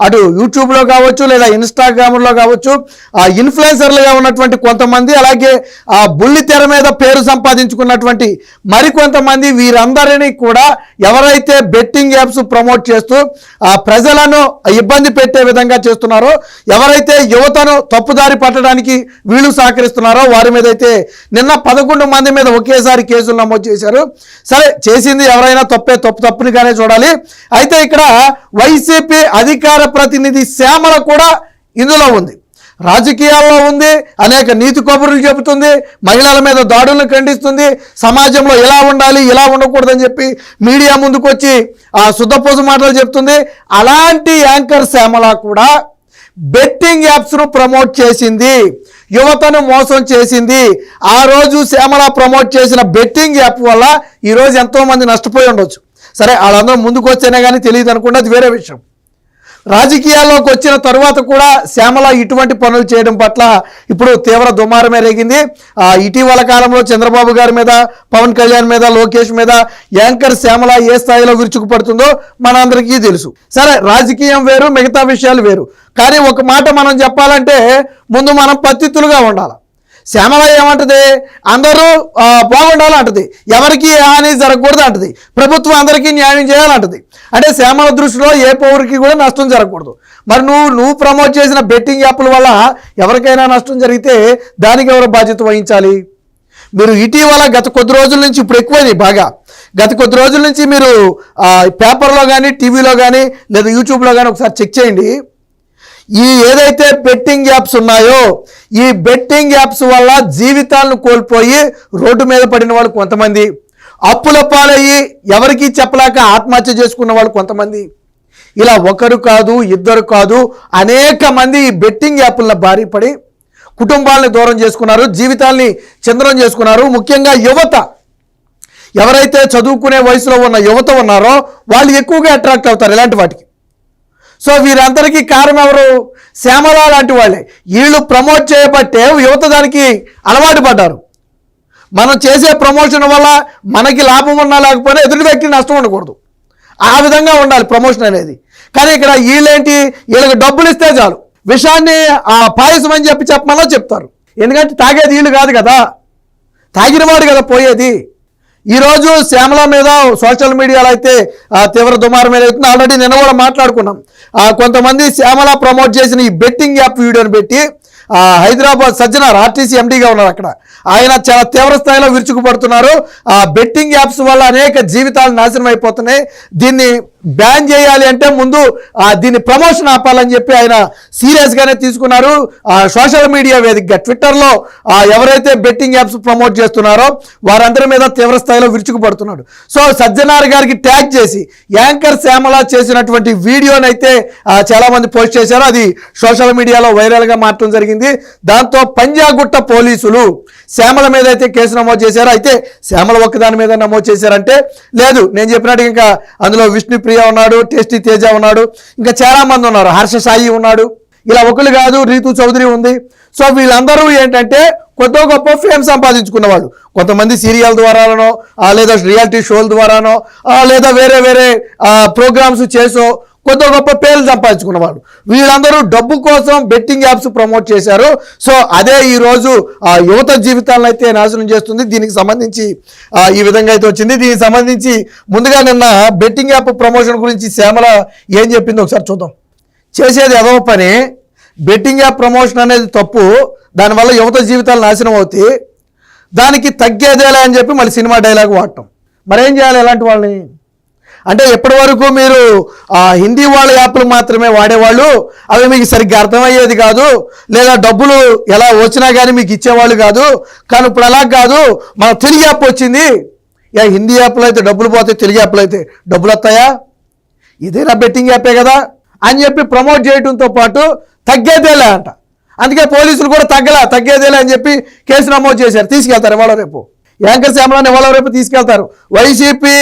అటు యూట్యూబ్లో కావచ్చు లేదా ఇన్స్టాగ్రామ్లో కావచ్చు ఇన్ఫ్లుయెన్సర్లుగా ఉన్నటువంటి కొంతమంది, అలాగే బుల్లి తెర మీద పేరు సంపాదించుకున్నటువంటి మరికొంతమంది, వీరందరినీ కూడా ఎవరైతే బెట్టింగ్ యాప్స్ ప్రమోట్ చేస్తూ ప్రజలను ఇబ్బంది పెట్టే విధంగా చేస్తున్నారో, ఎవరైతే యువతను తప్పుదారి పట్టడానికి వీళ్ళు సహకరిస్తున్నారో వారి మీద అయితే నిన్న 11 మంది మీద ఒకేసారి కేసులు నమోదు చేశారు. సరే, చేసింది ఎవరైనా తప్పునిగానే చూడాలి. అయితే ఇక్కడ వైసీపీ అధికార ప్రతినిధి శ్యామల కూడా ఇందులో ఉంది, రాజకీయాల్లో ఉంది, అనేక నీతి కబుర్లు చెబుతుంది, మహిళల మీద దాడులను ఖండిస్తుంది, సమాజంలో ఇలా ఉండాలి ఇలా ఉండకూడదని చెప్పి మీడియా ముందుకు వచ్చి శుద్ధపూస మాటలు చెప్తుంది. అలాంటి యాంకర్ శ్యామల కూడా బెట్టింగ్ యాప్స్ను ప్రమోట్ చేసింది, యువతను మోసం చేసింది. ఆ రోజు శ్యామల ప్రమోట్ చేసిన బెట్టింగ్ యాప్ వల్ల ఈరోజు ఎంతోమంది నష్టపోయి ఉండొచ్చు. సరే, వాళ్ళందరూ ముందుకు వచ్చేనే కానీ తెలియదు అనుకుంటే అది వేరే విషయం. రాజకీయాల్లోకి వచ్చిన తరువాత కూడా శ్యామల ఇటువంటి పనులు చేయడం పట్ల ఇప్పుడు తీవ్ర దుమారమే రేగింది. ఇటీవల కాలంలో చంద్రబాబు గారి మీద, పవన్ కళ్యాణ్ మీద, లోకేష్ మీద యాంకర్ శ్యామల ఏ స్థాయిలో విరుచుకుపడుతుందో మనందరికీ తెలుసు. సరే, రాజకీయం వేరు, మిగతా విషయాలు వేరు. కానీ ఒక మాట మనం చెప్పాలంటే ముందు మనం పద్ధతులుగా ఉండాలి. శ్యామల ఏమంటది, అందరూ బాగుండాలి అంటది, ఎవరికి హాని జరగకూడదు అంటది, ప్రభుత్వం అందరికీ న్యాయం చేయాలంటది. అంటే శ్యామల దృష్టిలో ఏ పౌరుడికి కూడా నష్టం జరగకూడదు. మరి నువ్వు ప్రమోట్ చేసిన బెట్టింగ్ యాప్ల వల్ల ఎవరికైనా నష్టం జరిగితే దానికి ఎవరు బాధ్యత వహించాలి? మీరు ఇటీవల గత కొద్ది రోజుల నుంచి, ఇప్పుడు ఎక్కువైంది బాగా, గత కొద్ది రోజుల నుంచి మీరు పేపర్లో కానీ టీవీలో కానీ లేదా యూట్యూబ్లో కానీ ఒకసారి చెక్ చేయండి. ఈ ఏదైతే బెట్టింగ్ యాప్స్ ఉన్నాయో, ఈ బెట్టింగ్ యాప్స్ వల్ల జీవితాలను కోల్పోయి రోడ్డు మీద పడిన వాళ్ళు కొంతమంది, అప్పుల పాలయ్యి ఎవరికీ చెప్పలేక ఆత్మహత్య చేసుకున్న వాళ్ళు కొంతమంది, ఇలా ఒకరు కాదు ఇద్దరు కాదు అనేక మంది ఈ బెట్టింగ్ యాప్ల బారి పడి కుటుంబాలని దూరం చేసుకున్నారు, జీవితాల్ని ఛిద్రం చేసుకున్నారు. ముఖ్యంగా యువత, ఎవరైతే చదువుకునే వయసులో ఉన్న యువత ఉన్నారో వాళ్ళు ఎక్కువగా అట్రాక్ట్ అవుతారు ఇలాంటి వాటికి. సో వీరందరికీ కారణం ఎవరు? శ్యామల లాంటి వాళ్ళే. వీళ్ళు ప్రమోట్ చేయబట్టే యువత దానికి అలవాటు పడ్డారు. మనం చేసే ప్రమోషన్ వల్ల మనకి లాభం ఉన్నా లేకపోయినా ఎదుటి వ్యక్తికి నష్టం ఉండకూడదు, ఆ విధంగా ఉండాలి ప్రమోషన్ అనేది. కానీ ఇక్కడ వీళ్ళేంటి, వీళ్ళకి డబ్బులు ఇస్తే చాలు, విషయాన్ని పాయసం అని చెప్పమన్నా చెప్తారు. ఎందుకంటే తాగేది వీళ్ళు కాదు కదా, తాగినవాడు కదా పోయేది. ఈరోజు శ్యామల మీద సోషల్ మీడియాలో అయితే తీవ్ర దుమారం ఏదైతుంది. ఆల్రెడీ నిన్న కూడా మాట్లాడుకున్నాం. కొంతమంది శ్యామల ప్రమోట్ చేసిన ఈ బెట్టింగ్ యాప్ వీడియోని పెట్టి హైదరాబాద్ సజ్జనార్ ఆర్టీసీ ఎండీగా ఉన్నారు అక్కడ, ఆయన చాలా తీవ్ర స్థాయిలో విరుచుకుపడుతున్నారు. బెట్టింగ్ యాప్స్ వల్ల అనేక జీవితాలు నాశనం అయిపోతున్నాయి, దీన్ని బ్యాన్ చేయాలి అంటే ముందు దీన్ని ప్రమోషన్ ఆపాలని చెప్పి ఆయన సీరియస్గానే తీసుకున్నారు. సోషల్ మీడియా వేదికగా ట్విట్టర్లో ఎవరైతే బెట్టింగ్ యాప్స్ ప్రమోట్ చేస్తున్నారో వారందరి మీద తీవ్ర స్థాయిలో విరుచుకుపడుతున్నాడు. సో సజ్జనార్ గారికి ట్యాగ్ చేసి యాంకర్ శ్యామల చేసినటువంటి వీడియోని అయితే చాలామంది పోస్ట్ చేశారు. అది సోషల్ మీడియాలో వైరల్గా మారడం జరిగింది. దాంతో పంజాగుట్ట పోలీసులు శ్యామల మీద అయితే కేసు నమోదు చేశారు. అయితే శ్యామల ఒక్కదాని మీద నమోదు చేశారంటే లేదు, నేను చెప్పినట్టు ఇంకా అందులో విష్ణుప్రియ ఉన్నాడు, టేస్టీ తేజ ఉన్నాడు, ఇంకా చాలా మంది ఉన్నారు, హర్ష సాయి ఉన్నాడు, ఇలా ఒకరు కాదు, రీతు చౌదరి ఉంది. సో వీళ్ళందరూ ఏంటంటే కొద్ది గొప్ప ఫేమ్ సంపాదించుకున్న వాళ్ళు, కొంతమంది సీరియల్ ద్వారానో లేదా రియాలిటీ షోల ద్వారానో లేదా వేరే వేరే ప్రోగ్రామ్స్ చేసో కొద్ది గొప్ప పేర్లు సంపాదించుకున్న వాళ్ళు. వీళ్ళందరూ డబ్బు కోసం బెట్టింగ్ యాప్స్ ప్రమోట్ చేశారు. సో అదే ఈరోజు యువత జీవితాలను అయితే నాశనం చేస్తుంది. దీనికి సంబంధించి ఈ విధంగా అయితే వచ్చింది. దీనికి సంబంధించి ముందుగా నిన్న బెట్టింగ్ యాప్ ప్రమోషన్ గురించి శ్యామల ఏం చెప్పింది ఒకసారి చూద్దాం. చేసేది ఏదో పని, బెట్టింగ్ యాప్ ప్రమోషన్ అనేది తప్పు, దానివల్ల యువత జీవితాలు నాశనం అవుతాయి, దానికి తగ్గేదేలే అని చెప్పి మళ్ళీ సినిమా డైలాగ్ వాడటం. మరేం చేయాలి ఇలాంటి వాళ్ళని? అంటే ఎప్పటి వరకు మీరు హిందీ వాళ్ళ యాప్లు మాత్రమే వాడేవాళ్ళు, అవి మీకు సరిగ్గా అర్థమయ్యేది కాదు, లేదా డబ్బులు ఎలా వచ్చినా కానీ మీకు ఇచ్చేవాళ్ళు కాదు. కానీ ఇప్పుడు అలా కాదు, మన తెలుగు యాప్ వచ్చింది, హిందీ యాప్లో అయితే డబ్బులు పోతాయి, తెలుగు యాప్లో అయితే డబ్బులు వస్తాయా, ఇదేనా బెట్టింగ్ యాపే కదా అని చెప్పి ప్రమోట్ చేయడంతో పాటు తగ్గేదేలే అంట. అందుకే పోలీసులు కూడా తగ్గేదేలే అని చెప్పి కేసు నమోదు చేశారు. తీసుకెళ్తారు ఇవాళ రేపు, యాంకర్ శ్యామలని ఇవాళ రేపు తీసుకెళ్తారు. వైసీపీ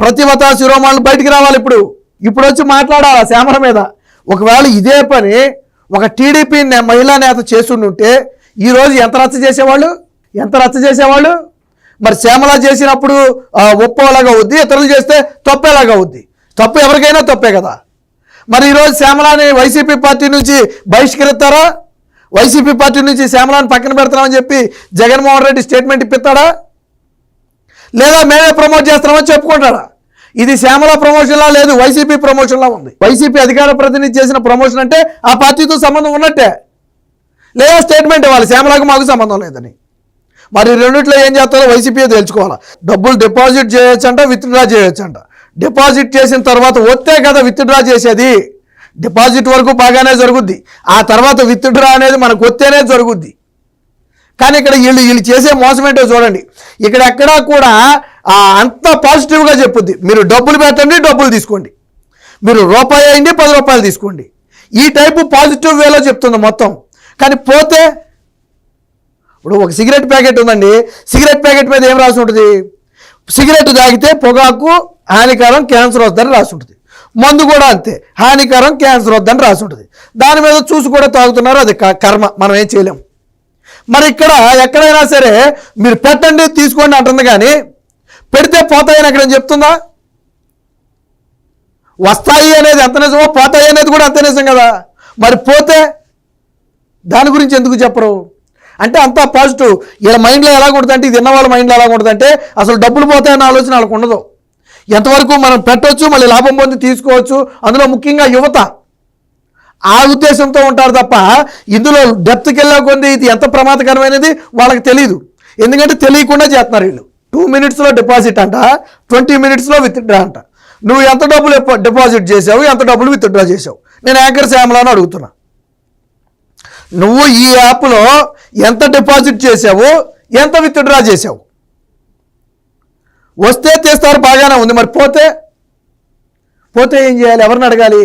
ప్రతిభత శిరోమణులు బయటికి రావాలి. ఇప్పుడు వచ్చి మాట్లాడాలి శ్యామల మీద. ఒకవేళ ఇదే పని ఒక టీడీపీ మహిళా నేత చేస్తుంటే ఈరోజు ఎంత రచ్చ చేసేవాళ్ళు. మరి శ్యామల చేసినప్పుడు ఒప్పోలాగా అవుద్ది, ఇతరులు చేస్తే తప్పేలాగా అవుద్ది. తప్పు ఎవరికైనా తప్పే కదా. మరి ఈరోజు శ్యామలాని వైసీపీ పార్టీ నుంచి బహిష్కరిస్తారా? వైసీపీ పార్టీ నుంచి శ్యామలాని పక్కన పెడతామని చెప్పి జగన్మోహన్ రెడ్డి స్టేట్మెంట్ ఇప్పిస్తాడా? లేదా మేమే ప్రమోట్ చేస్తున్నామని చెప్పుకుంటాడా? ఇది శ్యామల ప్రమోషన్లా లేదు, వైసీపీ ప్రమోషన్లా ఉంది. వైసీపీ అధికార ప్రతినిధి చేసిన ప్రమోషన్ అంటే ఆ పార్టీతో సంబంధం ఉన్నట్టే. లేదా స్టేట్మెంట్ ఇవ్వాలి శ్యామలకు మాకు సంబంధం లేదని. మరి రెండిట్లో ఏం చేస్తారో వైసీపీ తెలుసుకోవాలి. డబ్బులు డిపాజిట్ చేయొచ్చంట, విత్డ్రా చేయొచ్చంట. డిపాజిట్ చేసిన తర్వాత వస్తే కదా విత్డ్రా చేసేది. డిపాజిట్ వరకు బాగానే జరుగుద్ది, ఆ తర్వాత విత్డ్రా అనేది మనకు వస్తేనే జరుగుద్ది. కానీ ఇక్కడ వీళ్ళు చేసే మోసం ఏంటో చూడండి. ఇక్కడ ఎక్కడా కూడా అంత పాజిటివ్గా చెప్పుద్ది. మీరు డబ్బులు పెట్టండి, డబ్బులు తీసుకోండి, మీరు రూపాయి అయింది 10 రూపాయలు తీసుకోండి, ఈ టైపు పాజిటివ్ వేలో చెప్తుంది మొత్తం. కానీ పోతే ఇప్పుడు ఒక సిగరెట్ ప్యాకెట్ ఉందండి, సిగరెట్ ప్యాకెట్ మీద ఏం రాసి ఉంటుంది? సిగరెట్ తాగితే పొగాకు హానికరం, క్యాన్సర్ వద్దని రాసి ఉంటుంది. మందు కూడా అంతే, హానికరం, క్యాన్సర్ వద్దని రాసి ఉంటుంది. దాని మీద చూసి కూడా తాగుతున్నారు, అది కర్మ, మనం ఏం చేయలేం. మరి ఇక్కడ ఎక్కడైనా సరే మీరు పెట్టండి తీసుకోండి అంటుంది, కానీ పెడితే పోతాయని ఎక్కడైనా చెప్తుందా? వస్తాయి అనేది ఎంత నిజమో పోతాయి అనేది కూడా అంత నిజం కదా. మరి పోతే దాని గురించి ఎందుకు చెప్పరు? అంటే అంతా పాజిటివ్. వీళ్ళ మైండ్లో ఎలా ఉంటుందంటే, ఇది విన్న వాళ్ళ మైండ్లో ఎలా ఉంటుందంటే అసలు డబ్బులు పోతాయన్న ఆలోచన వాళ్ళకు ఉండదు. ఎంతవరకు మనం పెట్టవచ్చు, మళ్ళీ లాభం పొంది తీసుకోవచ్చు, అందులో ముఖ్యంగా యువత ఆ ఉద్దేశంతో ఉంటారు తప్ప ఇందులో డెప్త్కి వెళ్ళే కొద్ది ఇది ఎంత ప్రమాదకరమైనది వాళ్ళకి తెలియదు. ఎందుకంటే తెలియకుండా చేస్తున్నారు వీళ్ళు. 2 minutesలో డిపాజిట్ అంట, 20 minutesలో విత్డ్రా అంట. నువ్వు ఎంత డబ్బులు డిపాజిట్ చేసావు, ఎంత డబ్బులు విత్డ్రా చేసావు? నేను యాంకర్ శ్యామలను అడుగుతున్నా. నువ్వు ఈ యాప్లో ఎంత డిపాజిట్ చేసావు, ఎంత విత్డ్రా చేసావు? వస్తే తీస్తారు, బాగానే ఉంది. మరి పోతే ఏం చేయాలి? ఎవరిని అడగాలి?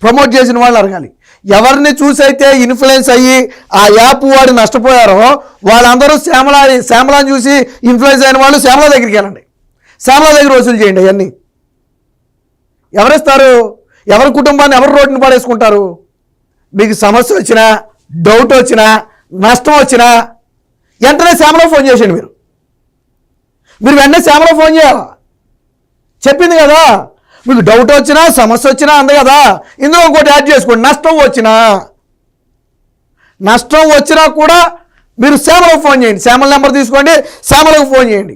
ప్రమోట్ చేసిన వాళ్ళు అడగాలి. ఎవరిని చూసి అయితే ఇన్ఫ్లుయెన్స్ అయ్యి ఆ యాప్ వాడు నష్టపోయారో వాళ్ళందరూ శ్యామలాని చూసి ఇన్ఫ్లుయెన్స్ అయిన వాళ్ళు శ్యామల దగ్గరికి వెళ్ళండి, శ్యామల దగ్గర వసూలు చేయండి. అవన్నీ ఎవరిస్తారు? ఎవరి కుటుంబాన్ని ఎవరు రోడ్డుని పడేసుకుంటారు? మీకు సమస్య వచ్చినా, డౌట్ వచ్చినా, నష్టం వచ్చినా వెంటనే శ్యామలో ఫోన్ చేయండి. మీరు వెంటనే శ్యామలో ఫోన్ చేయాలా? చెప్పింది కదా, మీకు డౌట్ వచ్చినా సమస్య వచ్చినా అంది కదా. ఇందులో ఇంకోటి యాడ్ చేసుకోండి, నష్టం వచ్చినా కూడా మీరు శ్యామలకు ఫోన్ చేయండి. శ్యామల నెంబర్ తీసుకోండి, శ్యామలకు ఫోన్ చేయండి.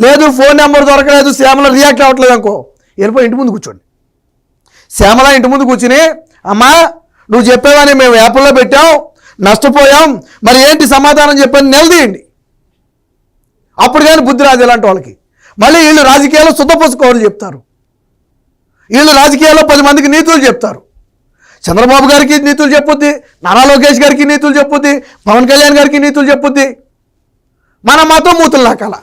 లేదు ఫోన్ నెంబర్ దొరకలేదు, శ్యామల రియాక్ట్ అవ్వట్లేదు అనుకో, వెళ్ళిపోయి ఇంటి ముందు కూర్చోండి. శ్యామల ఇంటి ముందు కూర్చుని, అమ్మా నువ్వు చెప్పేవని మేము యాప్లో పెట్టాం, నష్టపోయాం, మరి ఏంటి సమాధానం చెప్పని నిలదీయండి. అప్పుడు కానీ బుద్ధి రాదు ఇలాంటి వాళ్ళకి. మళ్ళీ వీళ్ళు రాజకీయాల్లో శుద్ధపుసుకోవాలని చెప్తారు, వీళ్ళు రాజకీయాల్లో 10 మందికి నీతులు చెప్తారు. చంద్రబాబు గారికి నీతులు చెప్పుద్ది, నారా లోకేష్ గారికి నీతులు చెప్పుద్ది, పవన్ కళ్యాణ్ గారికి నీతులు చెప్పుద్ది. మనం మాత్రం మూతులు నాకాల,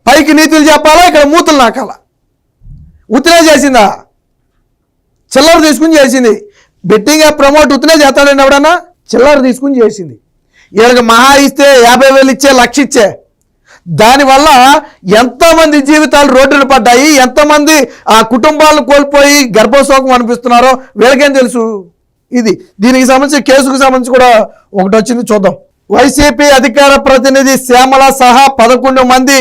పైకి నీతులు చెప్పాలా, ఇక్కడ మూతులు నాకాల. ఉత్తినే చేసిందా? చిల్లర తీసుకుని చేసింది. బెట్టింగ్ యాప్ ప్రమోట్ ఉత్తినే చేస్తాడండి ఎవడన్నా? చిల్లర తీసుకుని చేసింది. వీళ్ళకి మహా ఇస్తే 50,000 ఇచ్చే, 1,00,000 ఇచ్చే. దానివల్ల ఎంతమంది జీవితాలు రోడ్డున పడ్డాయి, ఎంతమంది ఆ కుటుంబాలను కోల్పోయి గర్భశోకం అనిపిస్తున్నారో వీళ్ళకేం తెలుసు. దీనికి సంబంధించి కేసుకు సంబంధించి కూడా ఒకటి వచ్చింది, చూద్దాం. వైసీపీ అధికార ప్రతినిధి శ్యామల సహా 11 మంది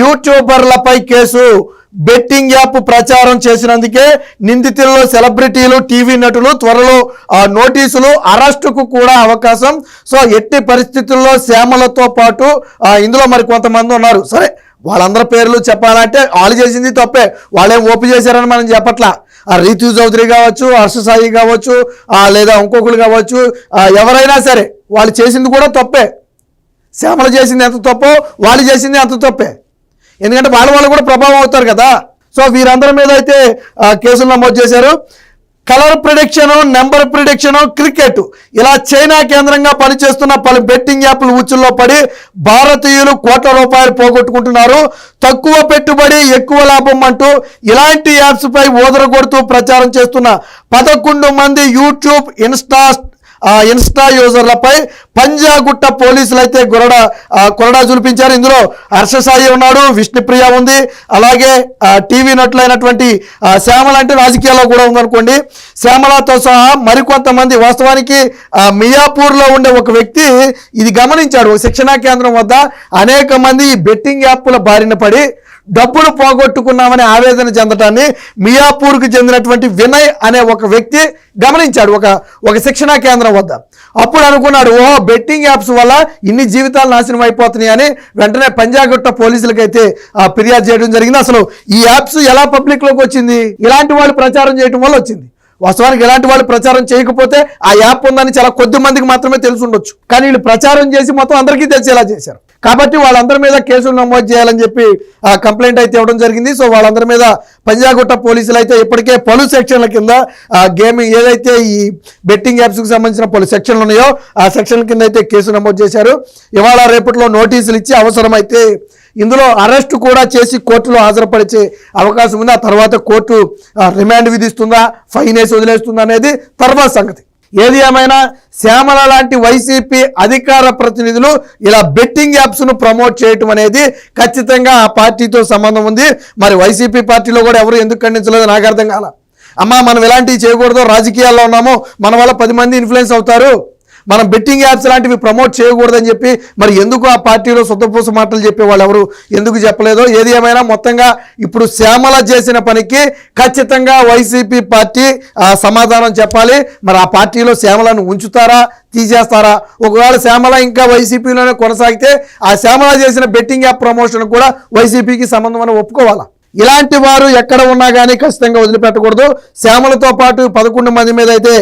యూట్యూబర్లపై కేసు. బెట్టింగ్ యాప్ ప్రచారం చేసినందుకే నిందితుల్లో సెలబ్రిటీలు, టీవీ నటులు. త్వరలో నోటీసులు, అరెస్టుకు కూడా అవకాశం. సో ఎట్టి పరిస్థితుల్లో శ్యామలతో పాటు ఇందులో మరి కొంతమంది ఉన్నారు. సరే వాళ్ళందరి పేర్లు చెప్పాలంటే వాళ్ళు చేసింది తప్పే, వాళ్ళేం ఓపి చేశారని మనం చెప్పట్లా. రీతు చౌదరి కావచ్చు, హర్ష సాయి కావచ్చు, లేదా ఇంకొకరు కావచ్చు, ఎవరైనా సరే వాళ్ళు చేసింది కూడా తప్పే. శ్యామల చేసింది ఎంత తప్పో వాళ్ళు చేసింది అంత తప్పే. ఎందుకంటే వాళ్ళు కూడా ప్రభావం అవుతారు కదా. సో వీరందరి మీద అయితే కేసులు నమోదు చేశారు. Colour prediction, number prediction, cricket, ఇలా చైనా కేంద్రంగా పనిచేస్తున్న పలు బెట్టింగ్ యాప్లు ఉచ్చుల్లో పడి భారతీయులు కోట్ల రూపాయలు పోగొట్టుకుంటున్నారు. తక్కువ పెట్టుబడి ఎక్కువ లాభం అంటూ ఇలాంటి యాప్స్పై ఓదరగొడుతూ ప్రచారం చేస్తున్న 11 మంది యూట్యూబ్, ఇన్స్టా యూజర్లపై పంజాగుట్ట పోలీసులు అయితే కొరడా చూపించారు. ఇందులో హర్ష సాయి ఉన్నాడు, విష్ణుప్రియ ఉంది, అలాగే టీవీ నటులైనటువంటి శ్యామల, అంటే రాజకీయాల్లో కూడా ఉందనుకోండి, శ్యామలతో సహా మరికొంతమంది. వాస్తవానికి మియాపూర్లో ఉండే ఒక వ్యక్తి ఇది గమనించాడు. శిక్షణా కేంద్రం వద్ద అనేక మంది ఈ బెట్టింగ్ యాప్ల బారిన పడి డబ్బులు పోగొట్టుకున్నామని ఆవేదన చెందటాన్ని మియాపూర్కు చెందినటువంటి వినయ్ అనే ఒక వ్యక్తి గమనించాడు ఒక శిక్షణా కేంద్రం వద్ద. అప్పుడు అనుకున్నాడు, ఓహో బెట్టింగ్ యాప్స్ వల్ల ఇన్ని జీవితాలు నాశనం అయిపోతున్నాయి అని వెంటనే పంజాగుట్ట పోలీసులకైతే ఫిర్యాదు చేయడం జరిగింది. అసలు ఈ యాప్స్ ఎలా పబ్లిక్లోకి వచ్చింది? ఇలాంటి వాళ్ళు ప్రచారం చేయడం వల్ల వచ్చింది. వాస్తవానికి ఇలాంటి వాళ్ళు ప్రచారం చేయకపోతే ఆ యాప్ ఉందని చాలా కొద్ది మందికి మాత్రమే తెలిసి ఉండొచ్చు, కానీ వీళ్ళు ప్రచారం చేసి మొత్తం అందరికీ తెలిసేలా చేశారు. కాబట్టి వాళ్ళందరి మీద కేసులు నమోదు చేయాలని చెప్పి కంప్లైంట్ అయితే ఇవ్వడం జరిగింది. సో వాళ్ళందరి మీద పంజాగుట్ట పోలీసులు అయితే ఇప్పటికే పలు సెక్షన్ల కింద గేమింగ్ ఏదైతే ఈ బెట్టింగ్ యాప్స్కి సంబంధించిన పలు సెక్షన్లు ఉన్నాయో ఆ సెక్షన్ల కింద అయితే కేసు నమోదు చేశారు. ఇవాళ రేపట్లో నోటీసులు ఇచ్చి అవసరమైతే ఇందులో అరెస్టు కూడా చేసి కోర్టులో హాజరుపరిచే అవకాశం ఉంది. ఆ తర్వాత కోర్టు రిమాండ్ విధిస్తుందా, ఫైన్ వేసి వదిలేస్తుందా అనేది తర్వాత సంగతి. ఏది ఏమైనా శ్యామల లాంటి వైసీపీ అధికార ప్రతినిధులు ఇలా బెట్టింగ్ యాప్స్ను ప్రమోట్ చేయటం అనేది ఖచ్చితంగా ఆ పార్టీతో సంబంధం ఉంది. మరి వైసీపీ పార్టీలో కూడా ఎవరు ఎందుకు ఖండించలేదో నాకు అర్థం కాల. అమ్మా మనం ఇలాంటివి చేయకూడదు, రాజకీయాల్లో ఉన్నాము, మన వల్ల 10 మంది ఇన్ఫ్లుయెన్స్ అవుతారు, మనం బెట్టింగ్ యాప్స్ లాంటివి ప్రమోట్ చేయకూడదని చెప్పి మరి ఎందుకు ఆ పార్టీలో సొంతపూస మాటలు చెప్పే వాళ్ళు ఎవరు ఎందుకు చెప్పలేదో. ఏది ఏమైనా మొత్తంగా ఇప్పుడు శ్యామల చేసిన పనికి ఖచ్చితంగా వైసీపీ పార్టీ సమాధానం చెప్పాలి. మరి ఆ పార్టీలో శ్యామలను ఉంచుతారా, తీసేస్తారా? ఒకవేళ శ్యామల ఇంకా వైసీపీలోనే కొనసాగితే ఆ శ్యామల చేసిన బెట్టింగ్ యాప్ ప్రమోషన్ కూడా వైసీపీకి సంబంధం అని ఒప్పుకోవాలా? ఇలాంటి వారు ఎక్కడ ఉన్నా కానీ ఖచ్చితంగా వదిలిపెట్టకూడదు. శ్యామలతో పాటు 11 మంది మీద అయితే